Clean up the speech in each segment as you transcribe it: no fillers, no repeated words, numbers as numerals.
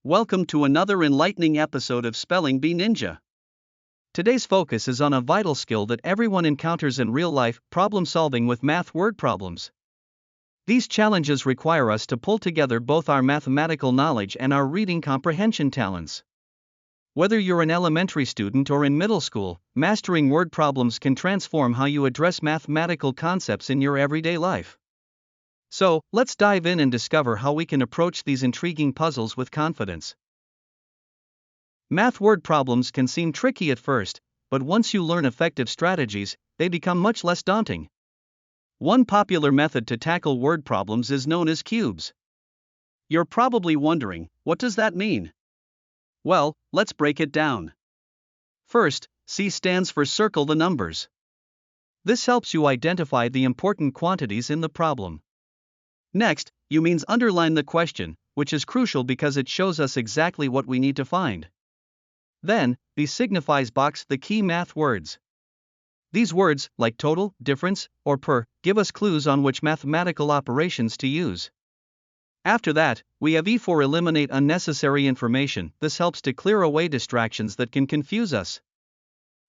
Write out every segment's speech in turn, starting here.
Welcome to another enlightening episode of Spelling Bee Ninja. Today's focus is on a vital skill that everyone encounters in real life: problem solving with math word problems. These challenges require us to pull together both our mathematical knowledge and our reading comprehension talents. Whether you're an elementary student or in middle school, mastering word problems can transform how you address mathematical concepts in your everyday life. So, let's dive in and discover how we can approach these intriguing puzzles with confidence. Math word problems can seem tricky at first, but once you learn effective strategies, they become much less daunting. One popular method to tackle word problems is known as cubes. You're probably wondering, what does that mean? Well, let's break it down. First, C stands for circle the numbers. This helps you identify the important quantities in the problem. Next, U means underline the question, which is crucial because it shows us exactly what we need to find. Then, B signifies box the key math words. These words, like total, difference, or per, give us clues on which mathematical operations to use. After that, we have E for eliminate unnecessary information. This helps to clear away distractions that can confuse us.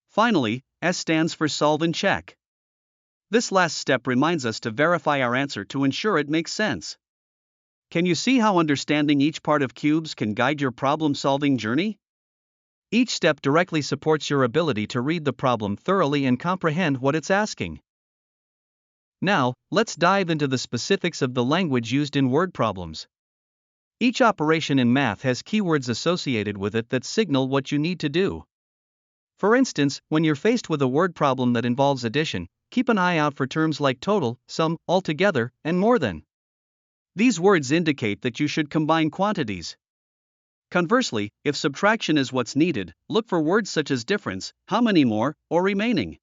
Finally, S stands for solve and check. This last step reminds us to verify our answer to ensure it makes sense. Can you see how understanding each part of cubes can guide your problem-solving journey? Each step directly supports your ability to read the problem thoroughly and comprehend what it's asking. Now, let's dive into the specifics of the language used in word problems. Each operation in math has keywords associated with it that signal what you need to do. For instance, when you're faced with a word problem that involves addition, keep an eye out for terms like total, sum, altogether, and more than. These words indicate that you should combine quantities. Conversely, if subtraction is what's needed, look for words such as difference, how many more, or remaining.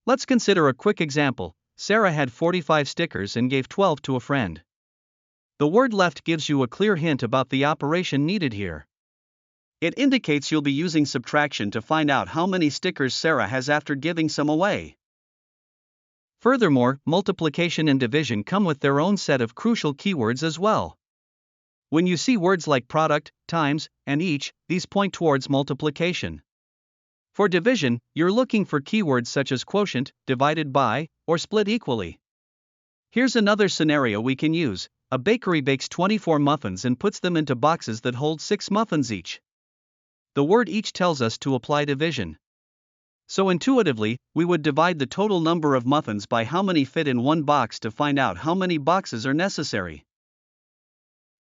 Let's consider a quick example. Sarah had 45 stickers and gave 12 to a friend. The word left gives you a clear hint about the operation needed here. It indicates you'll be using subtraction to find out how many stickers Sarah has after giving some away. Furthermore, multiplication and division come with their own set of crucial keywords as well. When you see words like product, times, and each, these point towards multiplication. For division, you're looking for keywords such as quotient, divided by, or split equally. Here's another scenario we can use. A bakery bakes 24 muffins and puts them into boxes that hold 6 muffins each. The word each tells us to apply division. So intuitively, we would divide the total number of muffins by how many fit in one box to find out how many boxes are necessary.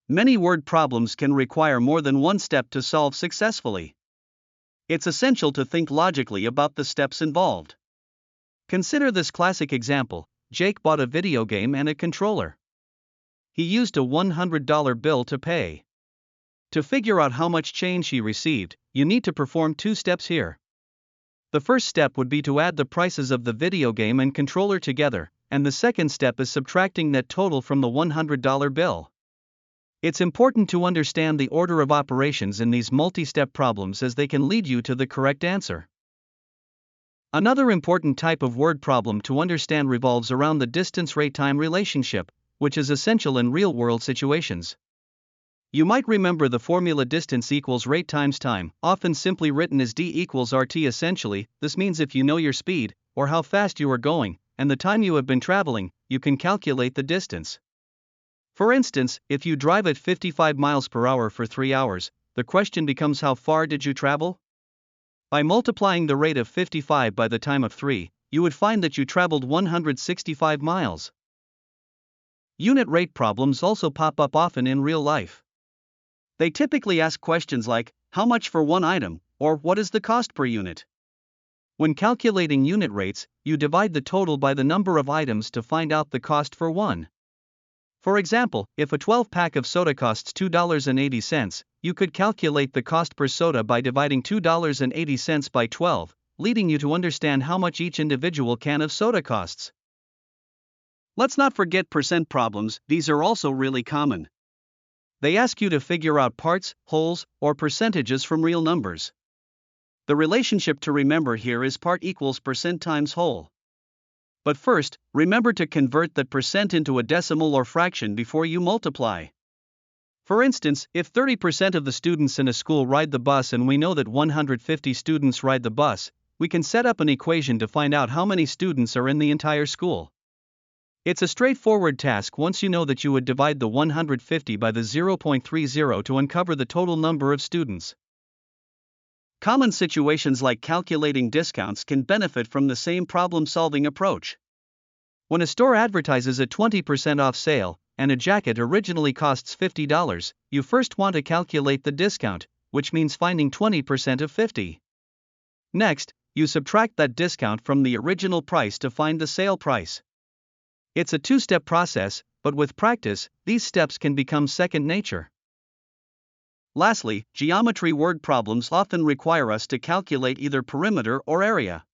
Many word problems can require more than one step to solve successfully. It's essential to think logically about the steps involved. Consider this classic example. Jake bought a video game and a controller. He used a $100 bill to pay. To figure out how much change he received, you need to perform two steps here. The first step would be to add the prices of the video game and controller together, and the second step is subtracting that total from the $100 bill. It's important to understand the order of operations in these multi-step problems as they can lead you to the correct answer. Another important type of word problem to understand revolves around the distance-rate-time relationship, which is essential in real-world situations. You might remember the formula distance equals rate times time, often simply written as d equals rt. Essentially, this means if you know your speed, or how fast you are going, and the time you have been traveling, you can calculate the distance. For instance, if you drive at 55 miles per hour for 3 hours, the question becomes how far did you travel? By multiplying the rate of 55 by the time of 3, you would find that you traveled 165 miles. Unit rate problems also pop up often in real life. They typically ask questions like, how much for one item, or what is the cost per unit? When calculating unit rates, you divide the total by the number of items to find out the cost for one. For example, if a 12-pack of soda costs $2.80, you could calculate the cost per soda by dividing $2.80 by 12, leading you to understand how much each individual can of soda costs. Let's not forget percent problems. These are also really common. They ask you to figure out parts, wholes, or percentages from real numbers. The relationship to remember here is part equals percent times whole. But first, remember to convert that percent into a decimal or fraction before you multiply. For instance, if 30% of the students in a school ride the bus and we know that 150 students ride the bus, we can set up an equation to find out how many students are in the entire school. It's a straightforward task once you know that you would divide the 150 by the 0.30 to uncover the total number of students. Common situations like calculating discounts can benefit from the same problem-solving approach. When a store advertises a 20% off sale, and a jacket originally costs $50, you first want to calculate the discount, which means finding 20% of 50. Next, you subtract that discount from the original price to find the sale price. It's a two-step process, but with practice, these steps can become second nature. Lastly, geometry word problems often require us to calculate either perimeter or area.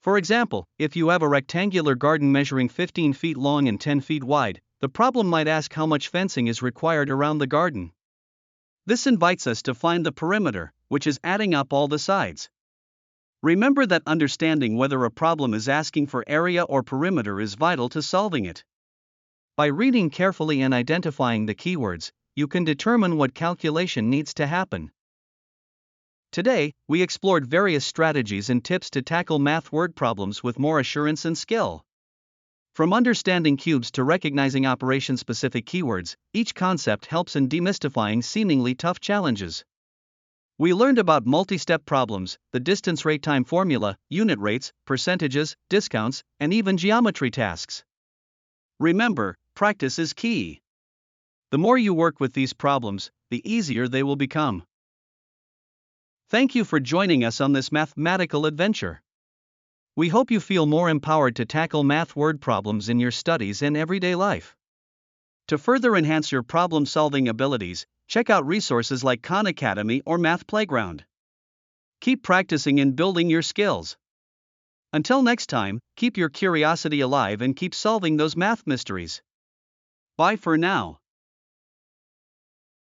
For example, if you have a rectangular garden measuring 15 feet long and 10 feet wide, the problem might ask how much fencing is required around the garden. This invites us to find the perimeter, which is adding up all the sides. Remember that understanding whether a problem is asking for area or perimeter is vital to solving it. By reading carefully and identifying the keywords, you can determine what calculation needs to happen. Today, we explored various strategies and tips to tackle math word problems with more assurance and skill. From understanding cubes to recognizing operation-specific keywords, each concept helps in demystifying seemingly tough challenges. We learned about multi-step problems, the distance rate time formula, unit rates, percentages, discounts, and even geometry tasks. Remember, practice is key. The more you work with these problems, the easier they will become. Thank you for joining us on this mathematical adventure. We hope you feel more empowered to tackle math word problems in your studies and everyday life. To further enhance your problem-solving abilities, check out resources like Khan Academy or Math Playground. Keep practicing and building your skills. Until next time, keep your curiosity alive and keep solving those math mysteries. Bye for now.